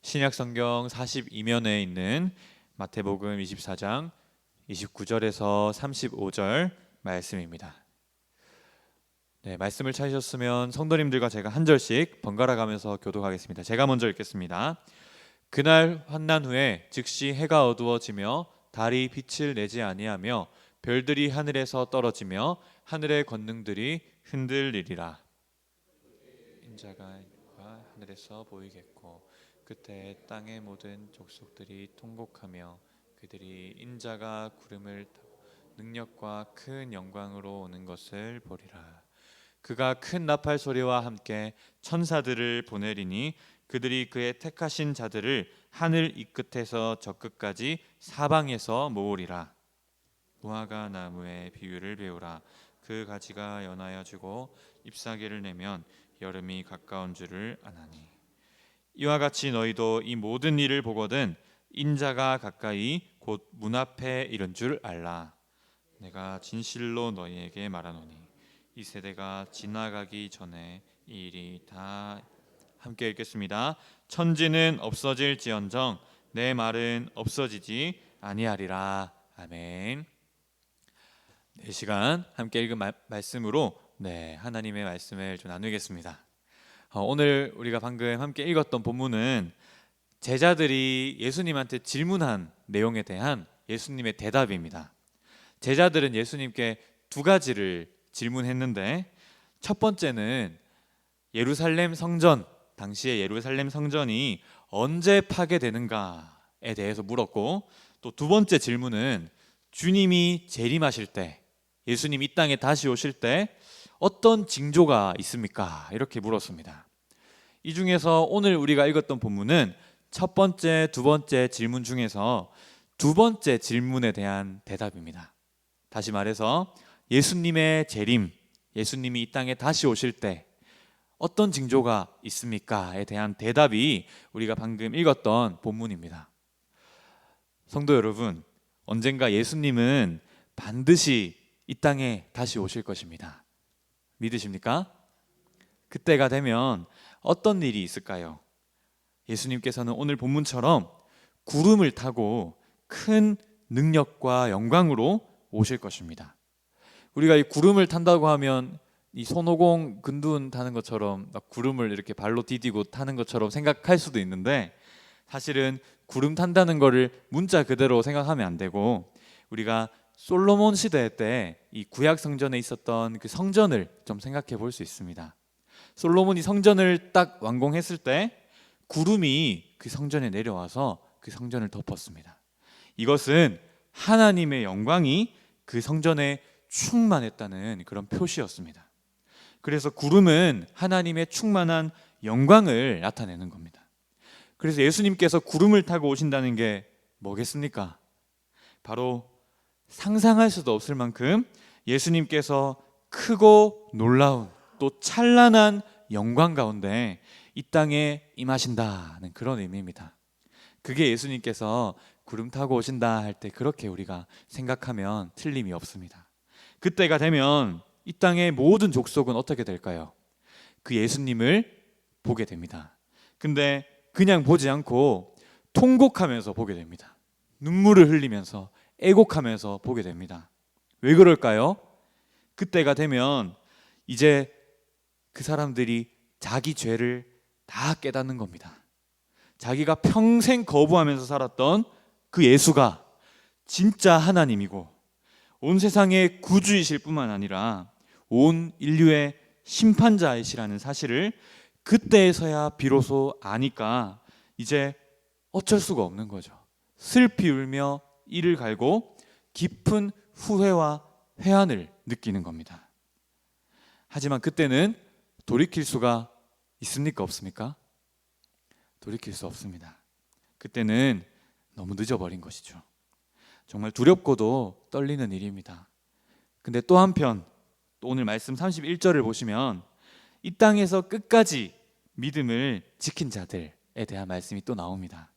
신약 성경 42면에 있는 마태복음 24장 29절에서 35절 말씀입니다. 네, 말씀을 찾으셨으면 성도님들과 제가 한 절씩 번갈아 가면서 교독하겠습니다. 제가 먼저 읽겠습니다. 그날 환난 후에 즉시 해가 어두워지며 달이 빛을 내지 아니하며 별들이 하늘에서 떨어지며 하늘의 권능들이 흔들리리라. 인자가 하늘에서 보이겠고 그때 땅의 모든 족속들이 통곡하며 그들이 인자가 구름을 타고 능력과 큰 영광으로 오는 것을 보리라. 그가 큰 나팔 소리와 함께 천사들을 보내리니 그들이 그의 택하신 자들을 하늘 이 끝에서 저 끝까지 사방에서 모으리라. 무화과 나무의 비유를 배우라. 그 가지가 연하여 지고 잎사귀를 내면 여름이 가까운 줄을 아나니 이와 같이 너희도 이 모든 일을 보거든 인자가 가까이 곧 문 앞에 이른 줄 알라. 내가 진실로 너희에게 말하노니 이 세대가 지나가기 전에 이 일이 다 함께 읽겠습니다. 천지는 없어질지언정 내 말은 없어지지 아니하리라. 아멘. 네, 시간 함께 읽은 말씀으로 하나님의 말씀을 좀 나누겠습니다. 오늘 우리가 방금 함께 읽었던 본문은 제자들이 예수님한테 질문한 내용에 대한 예수님의 대답입니다. 제자들은 예수님께 두 가지를 질문했는데 첫 번째는 예루살렘 성전, 당시의 예루살렘 성전이 언제 파괴되는가에 대해서 물었고, 또 두 번째 질문은 주님이 재림하실 때, 예수님 이 땅에 다시 오실 때 어떤 징조가 있습니까? 이렇게 물었습니다. 이 중에서 오늘 우리가 읽었던 본문은 첫 번째, 두 번째 질문 중에서 두 번째 질문에 대한 대답입니다. 다시 말해서 예수님의 재림, 예수님이 이 땅에 다시 오실 때 어떤 징조가 있습니까?에 대한 대답이 우리가 방금 읽었던 본문입니다. 성도 여러분, 언젠가 예수님은 반드시 이 땅에 다시 오실 것입니다. 믿으십니까? 그때가 되면 어떤 일이 있을까요? 예수님께서는 오늘 본문처럼 구름을 타고 큰 능력과 영광으로 오실 것입니다. 우리가 이 구름을 탄다고 하면 이 손오공 근두운 타는 것처럼 막 구름을 이렇게 발로 디디고 타는 것처럼 생각할 수도 있는데, 사실은 구름 탄다는 거를 문자 그대로 생각하면 안 되고, 우리가 솔로몬 시대 때 이 구약 성전에 있었던 그 성전을 좀 생각해 볼 수 있습니다. 솔로몬이 성전을 딱 완공했을 때 구름이 그 성전에 내려와서 그 성전을 덮었습니다. 이것은 하나님의 영광이 그 성전에 충만했다는 그런 표시였습니다. 그래서 구름은 하나님의 충만한 영광을 나타내는 겁니다. 그래서 예수님께서 구름을 타고 오신다는 게 뭐겠습니까? 바로 상상할 수도 없을 만큼 예수님께서 크고 놀라운 또 찬란한 영광 가운데 이 땅에 임하신다는 그런 의미입니다. 그게 예수님께서 구름 타고 오신다 할 때 그렇게 우리가 생각하면 틀림이 없습니다. 그때가 되면 이 땅의 모든 족속은 어떻게 될까요? 그 예수님을 보게 됩니다. 근데 그냥 보지 않고 통곡하면서 보게 됩니다. 눈물을 흘리면서 애곡하면서 보게 됩니다. 왜 그럴까요? 그때가 되면 이제 그 사람들이 자기 죄를 다 깨닫는 겁니다. 자기가 평생 거부하면서 살았던 그 예수가 진짜 하나님이고 온 세상의 구주이실 뿐만 아니라 온 인류의 심판자이시라는 사실을 그때에서야 비로소 아니까 이제 어쩔 수가 없는 거죠. 슬피 울며 이를 갈고 깊은 후회와 회한을 느끼는 겁니다. 하지만 그때는 돌이킬 수가 있습니까? 없습니까? 돌이킬 수 없습니다. 그때는 너무 늦어버린 것이죠. 정말 두렵고도 떨리는 일입니다. 근데 또 한편 또 오늘 말씀 31절을 보시면 이 땅에서 끝까지 믿음을 지킨 자들에 대한 말씀이 또 나옵니다.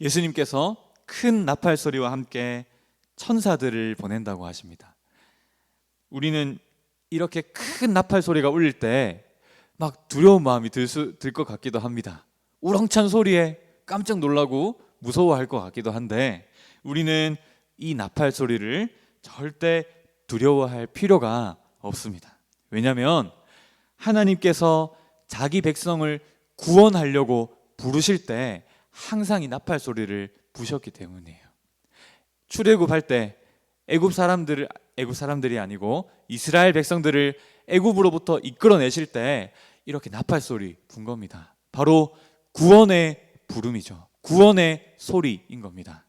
예수님께서 큰 나팔 소리와 함께 천사들을 보낸다고 하십니다. 우리는 이렇게 큰 나팔 소리가 울릴 때 막 두려운 마음이 들 것 같기도 합니다. 우렁찬 소리에 깜짝 놀라고 무서워할 것 같기도 한데, 우리는 이 나팔 소리를 절대 두려워할 필요가 없습니다. 왜냐하면 하나님께서 자기 백성을 구원하려고 부르실 때 항상 이 나팔 소리를 부셨기 때문이에요. 출애굽할 때 애굽 사람들이 아니고 이스라엘 백성들을 애굽으로부터 이끌어내실 때 이렇게 나팔 소리 분 겁니다. 바로 구원의 부름이죠. 구원의 소리인 겁니다.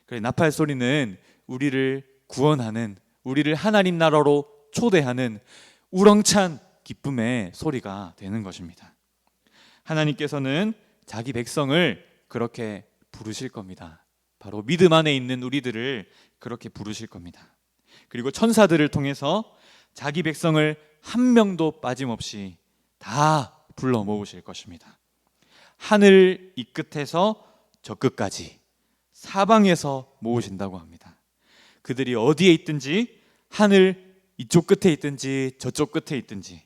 그래서 나팔 소리는 우리를 구원하는, 우리를 하나님 나라로 초대하는 우렁찬 기쁨의 소리가 되는 것입니다. 하나님께서는 자기 백성을 그렇게 부르실 겁니다. 바로 믿음 안에 있는 우리들을 그렇게 부르실 겁니다. 그리고 천사들을 통해서 자기 백성을 한 명도 빠짐없이 다 불러 모으실 것입니다. 하늘 이 끝에서 저 끝까지 사방에서 모으신다고 합니다. 그들이 어디에 있든지, 하늘 이쪽 끝에 있든지 저쪽 끝에 있든지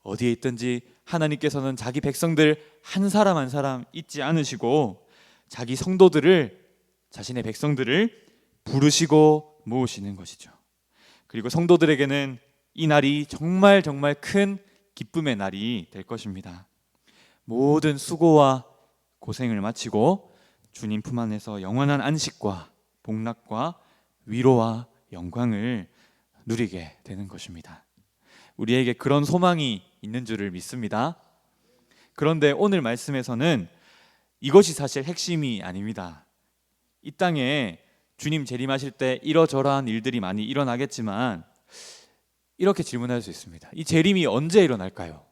어디에 있든지 하나님께서는 자기 백성들 한 사람 한 사람 잊지 않으시고 자기 성도들을, 자신의 백성들을 부르시고 모으시는 것이죠. 그리고 성도들에게는 이 날이 정말 정말 큰 기쁨의 날이 될 것입니다. 모든 수고와 고생을 마치고 주님 품 안에서 영원한 안식과 복락과 위로와 영광을 누리게 되는 것입니다. 우리에게 그런 소망이 있는 줄을 믿습니다. 그런데 오늘 말씀에서는 이것이 사실 핵심이 아닙니다. 이 땅에 주님 재림하실 때 이러저러한 일들이 많이 일어나겠지만 이렇게 질문할 수 있습니다. 이 재림이 언제 일어날까요?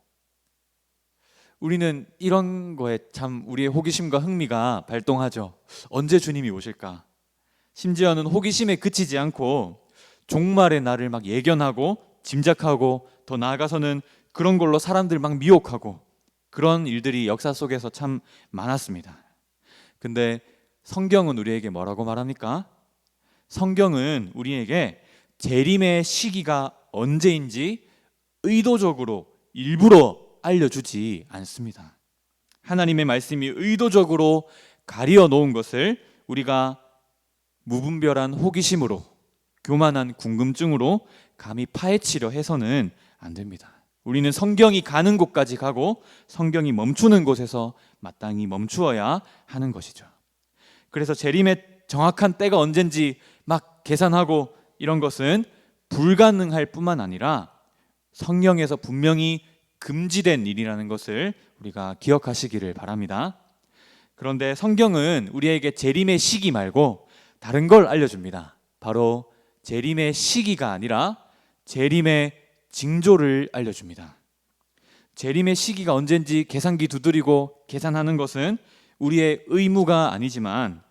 우리는 이런 거에 참 우리의 호기심과 흥미가 발동하죠. 언제 주님이 오실까? 심지어는 호기심에 그치지 않고 종말의 날을 막 예견하고 짐작하고, 더 나아가서는 그런 걸로 사람들 막 미혹하고, 그런 일들이 역사 속에서 참 많았습니다. 근데 성경은 우리에게 뭐라고 말합니까? 성경은 우리에게 재림의 시기가 언제인지 의도적으로 일부러 알려주지 않습니다. 하나님의 말씀이 의도적으로 가리어 놓은 것을 우리가 무분별한 호기심으로, 교만한 궁금증으로 감히 파헤치려 해서는 안 됩니다. 우리는 성경이 가는 곳까지 가고 성경이 멈추는 곳에서 마땅히 멈추어야 하는 것이죠. 그래서 재림의 정확한 때가 언젠지 막 계산하고 이런 것은 불가능할 뿐만 아니라 성경에서 분명히 금지된 일이라는 것을 우리가 기억하시기를 바랍니다. 그런데 성경은 우리에게 재림의 시기 말고 다른 걸 알려줍니다. 바로 재림의 시기가 아니라 재림의 징조를 알려줍니다. 재림의 시기가 언젠지 계산기 두드리고 계산하는 것은 우리의 의무가 아니지만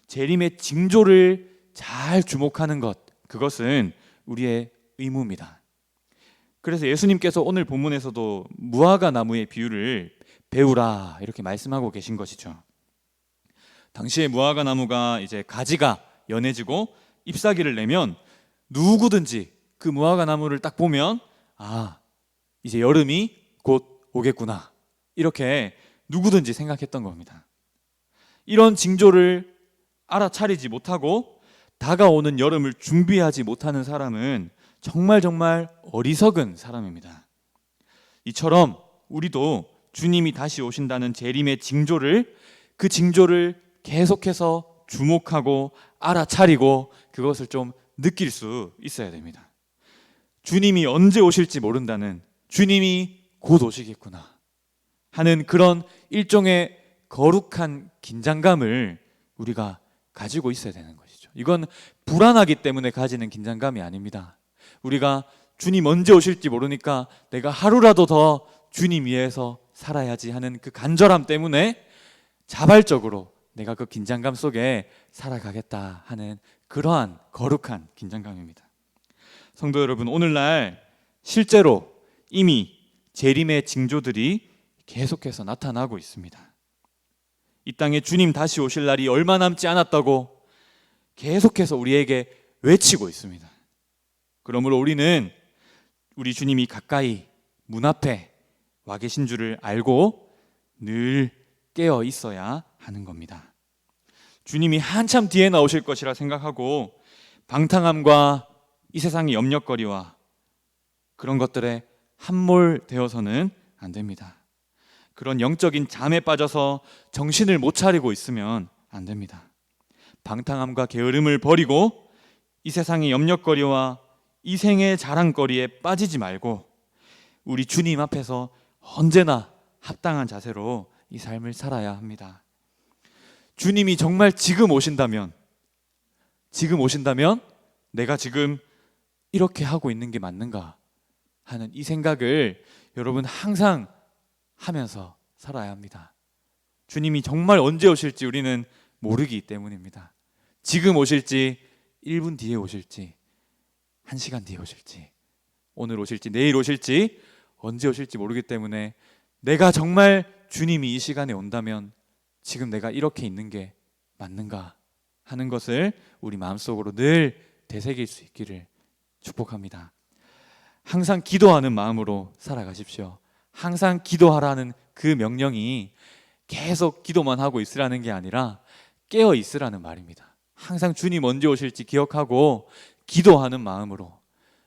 재림의 징조를 잘 주목하는 것, 그것은 우리의 의무입니다. 그래서 예수님께서 오늘 본문에서도 무화과 나무의 비유를 배우라 이렇게 말씀하고 계신 것이죠. 당시에 무화과 나무가 이제 가지가 연해지고 잎사귀를 내면 누구든지 그 무화과 나무를 딱 보면 이제 여름이 곧 오겠구나, 이렇게 누구든지 생각했던 겁니다. 이런 징조를 알아차리지 못하고 다가오는 여름을 준비하지 못하는 사람은 정말 정말 어리석은 사람입니다. 이처럼 우리도 주님이 다시 오신다는 재림의 징조를, 그 징조를 계속해서 주목하고 알아차리고 그것을 좀 느낄 수 있어야 됩니다. 주님이 언제 오실지 모른다는, 주님이 곧 오시겠구나 하는 그런 일종의 거룩한 긴장감을 우리가 가지고 있어야 되는 것이죠. 이건 불안하기 때문에 가지는 긴장감이 아닙니다. 우리가 주님 언제 오실지 모르니까 내가 하루라도 더 주님 위해서 살아야지 하는 그 간절함 때문에 자발적으로 내가 그 긴장감 속에 살아가겠다 하는 그러한 거룩한 긴장감입니다. 성도 여러분, 오늘날 실제로 이미 재림의 징조들이 계속해서 나타나고 있습니다. 이 땅에 주님 다시 오실 날이 얼마 남지 않았다고 계속해서 우리에게 외치고 있습니다. 그러므로 우리는 우리 주님이 가까이 문 앞에 와 계신 줄을 알고 늘 깨어 있어야 하는 겁니다. 주님이 한참 뒤에 나오실 것이라 생각하고 방탕함과 이 세상의 염려거리와 그런 것들에 함몰되어서는 안 됩니다. 그런 영적인 잠에 빠져서 정신을 못 차리고 있으면 안 됩니다. 방탕함과 게으름을 버리고 이 세상의 염려거리와 이 생의 자랑거리에 빠지지 말고 우리 주님 앞에서 언제나 합당한 자세로 이 삶을 살아야 합니다. 주님이 정말 지금 오신다면 내가 지금 이렇게 하고 있는 게 맞는가 하는 이 생각을 여러분 항상 하면서 살아야 합니다. 주님이 정말 언제 오실지 우리는 모르기 때문입니다. 지금 오실지 1분 뒤에 오실지 1시간 뒤에 오실지 오늘 오실지 내일 오실지 언제 오실지 모르기 때문에 내가 정말 주님이 이 시간에 온다면 지금 내가 이렇게 있는 게 맞는가 하는 것을 우리 마음속으로 늘 되새길 수 있기를 축복합니다. 항상 기도하는 마음으로 살아가십시오. 항상 기도하라는 그 명령이 계속 기도만 하고 있으라는 게 아니라 깨어 있으라는 말입니다. 항상 주님 언제 오실지 기억하고 기도하는 마음으로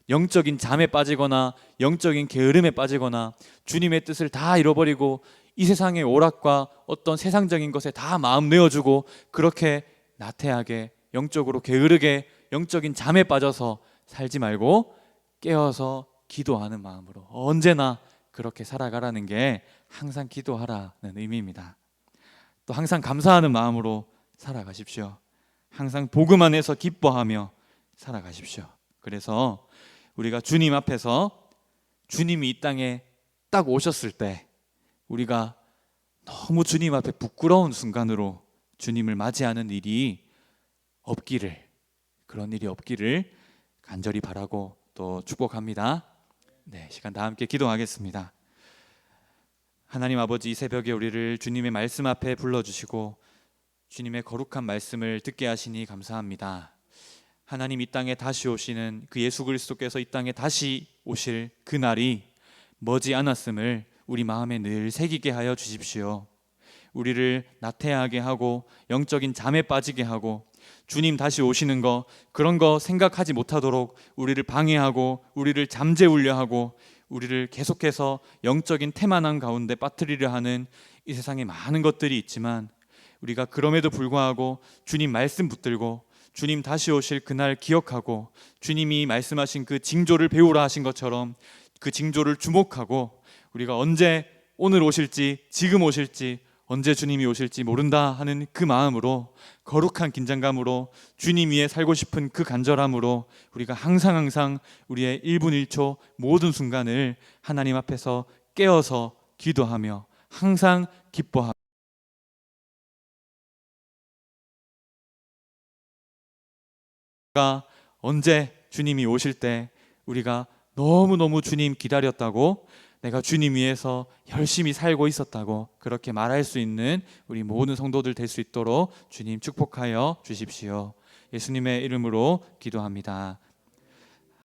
영적인 잠에 빠지거나 영적인 게으름에 빠지거나 주님의 뜻을 다 잃어버리고 이 세상의 오락과 어떤 세상적인 것에 다 마음 내어주고 그렇게 나태하게 영적으로 게으르게 영적인 잠에 빠져서 살지 말고 깨어서 기도하는 마음으로 언제나 그렇게 살아가라는 게 항상 기도하라는 의미입니다. 또 항상 감사하는 마음으로 살아가십시오. 항상 복음 안에서 기뻐하며 살아가십시오. 그래서 우리가 주님 앞에서 주님이 이 땅에 딱 오셨을 때 우리가 너무 주님 앞에 부끄러운 순간으로 주님을 맞이하는 일이 없기를, 그런 일이 없기를 간절히 바라고 또 축복합니다. 네, 시간 다 함께 기도하겠습니다. 하나님 아버지, 이 새벽에 우리를 주님의 말씀 앞에 불러주시고 주님의 거룩한 말씀을 듣게 하시니 감사합니다. 하나님, 이 땅에 다시 오시는 그 예수 그리스도께서 이 땅에 다시 오실 그 날이 머지 않았음을 우리 마음에 늘 새기게 하여 주십시오. 우리를 나태하게 하고 영적인 잠에 빠지게 하고 주님 다시 오시는 거, 그런 거 생각하지 못하도록 우리를 방해하고 우리를 잠재우려 하고 우리를 계속해서 영적인 태만함 가운데 빠뜨리려 하는 이 세상에 많은 것들이 있지만 우리가 그럼에도 불구하고 주님 말씀 붙들고 주님 다시 오실 그날 기억하고 주님이 말씀하신 그 징조를 배우라 하신 것처럼 그 징조를 주목하고 우리가 언제 오늘 오실지 지금 오실지 언제 주님이 오실지 모른다 하는 그 마음으로 거룩한 긴장감으로 주님 위에 살고 싶은 그 간절함으로 우리가 항상 우리의 1분 1초 모든 순간을 하나님 앞에서 깨어서 기도하며 항상 기뻐하며 언제 주님이 오실 때 우리가 너무너무 주님 기다렸다고 내가 주님 위해서 열심히 살고 있었다고 그렇게 말할 수 있는 우리 모든 성도들 될 수 있도록 주님 축복하여 주십시오. 예수님의 이름으로 기도합니다.